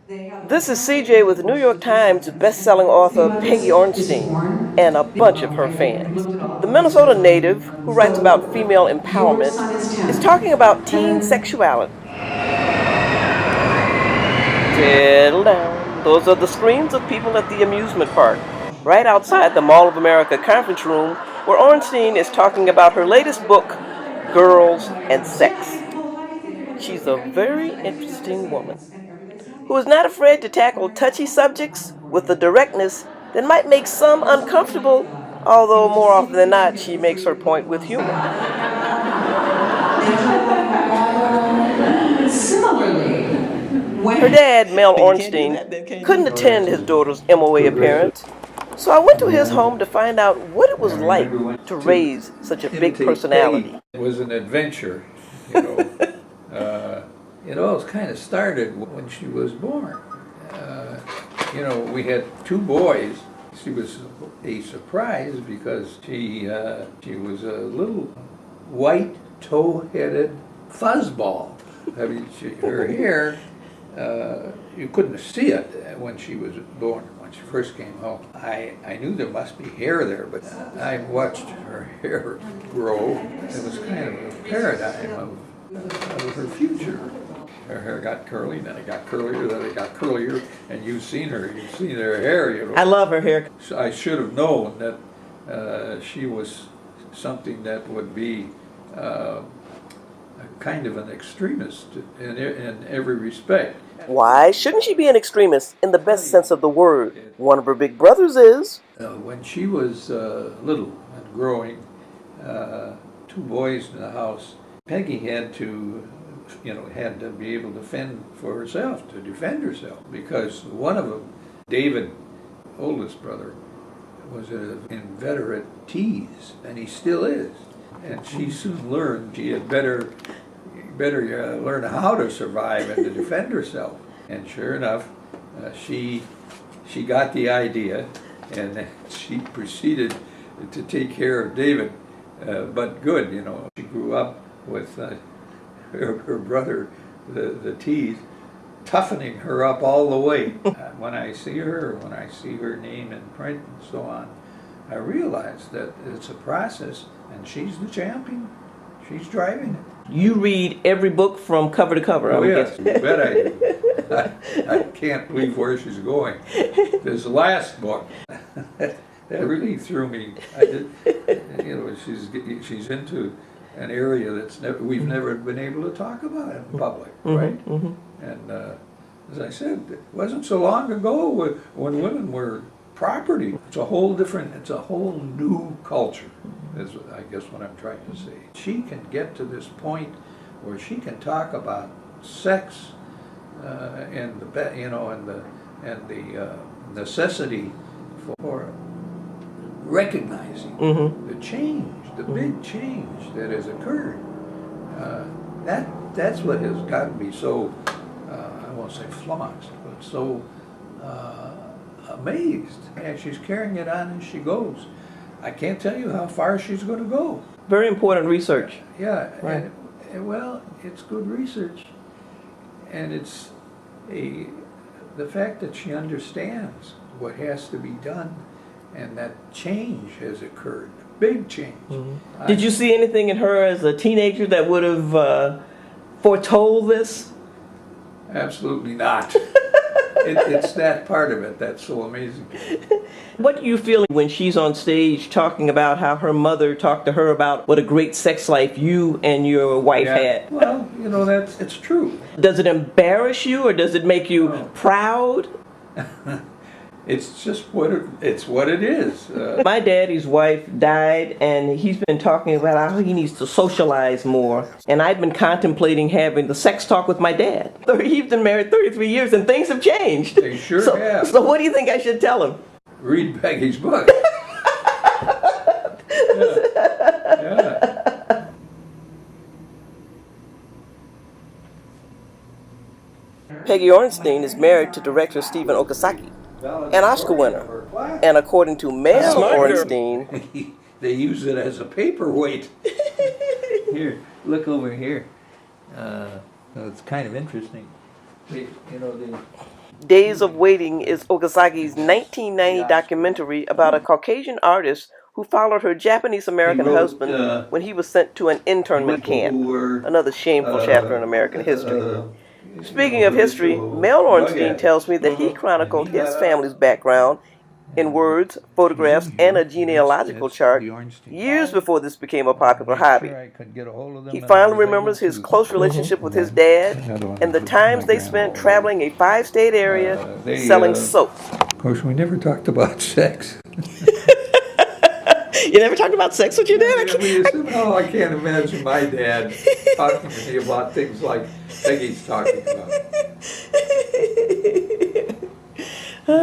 This is CJ with New York Times best-selling author Peggy Orenstein and a bunch of her fans. The Minnesota native, who writes about female empowerment, is talking about teen sexuality. Settle down. Those are the screams of people at the amusement park, right outside the Mall of America conference room, where Orenstein is talking about her latest book, Girls and Sex. She's a very interesting woman who is not afraid to tackle touchy subjects with a directness that might make some uncomfortable, although more often than not, she makes her point with humor. Her dad, Mel Orenstein, couldn't attend his daughter's MOA appearance, so I went to his home to find out what it was like to raise such a big personality. It was an adventure, you know. It all kind of started when she was born. You know, we had two boys. She was a surprise because she was a little white, tow-headed fuzzball. I mean, her hair, you couldn't see it when she was born, when she first came home. I knew there must be hair there, but I watched her hair grow. It was kind of a paradigm of her future. Her hair got curly, then it got curlier, then it got curlier, and you've seen her hair, you know. I love her hair. I should have known that she was something that would be a kind of an extremist in every respect. Why shouldn't she be an extremist in the best sense of the word? One of her big brothers is. When she was little and growing, two boys in the house, Peggy had to be able to fend for herself, to defend herself, because one of them, David, oldest brother, was an inveterate tease, and he still is. And she soon learned she had better learn how to survive and to defend herself. And sure enough, she got the idea, and she proceeded to take care of David, but good, you know. She grew up with her brother, the tease, toughening her up all the way. When I see her name in print and so on, I realize that it's a process, and she's the champion. She's driving it. You read every book from cover to cover, I would yes, guess. you bet I do. I can't believe where she's going. This last book, that really threw me. She's into an area we've never been able to talk about in public, right? Mm-hmm. And as I said, it wasn't so long ago when women were property. It's a whole new culture, is I guess what I'm trying to say. She can get to this point where she can talk about sex and the necessity for recognizing the change, the big change that has occurred. That's what has gotten me so, I won't say flummoxed, but so amazed. And she's carrying it on as she goes. I can't tell you how far she's going to go. Very important research. Yeah, right. Well, it's good research, and it's the fact that she understands what has to be done, and that change has occurred. Big change. Mm-hmm. Did you see anything in her as a teenager that would have foretold this? Absolutely not. It's that part of it that's so amazing. What do you feel when she's on stage talking about how her mother talked to her about what a great sex life you and your wife had? Well, you know, it's true. Does it embarrass you, or does it make you proud? It's just what it is. My daddy's wife died, and he's been talking about how he needs to socialize more. And I've been contemplating having the sex talk with my dad. He's been married 33 years, and things have changed. They sure have. So what do you think I should tell him? Read Peggy's book. Yeah. Peggy Orenstein is married to director Stephen Okazaki, an Oscar winner. And according to Mel Orenstein, they use it as a paperweight. Here, look over here. It's kind of interesting. Days of Waiting is Okasagi's 1990 documentary about a Caucasian artist who followed her Japanese-American husband when he was sent to an internment camp, another shameful chapter in American history. Speaking of history, Mel Orenstein tells me that he chronicled his family's background in words, photographs, and a genealogical chart years before this became a popular hobby. He finally remembers his close relationship with his dad and the times they spent traveling a 5-state area selling soap. Of course, we never talked about sex. You never talked about sex with your dad? I can't imagine my dad talking to me about things like Peggy's talking about.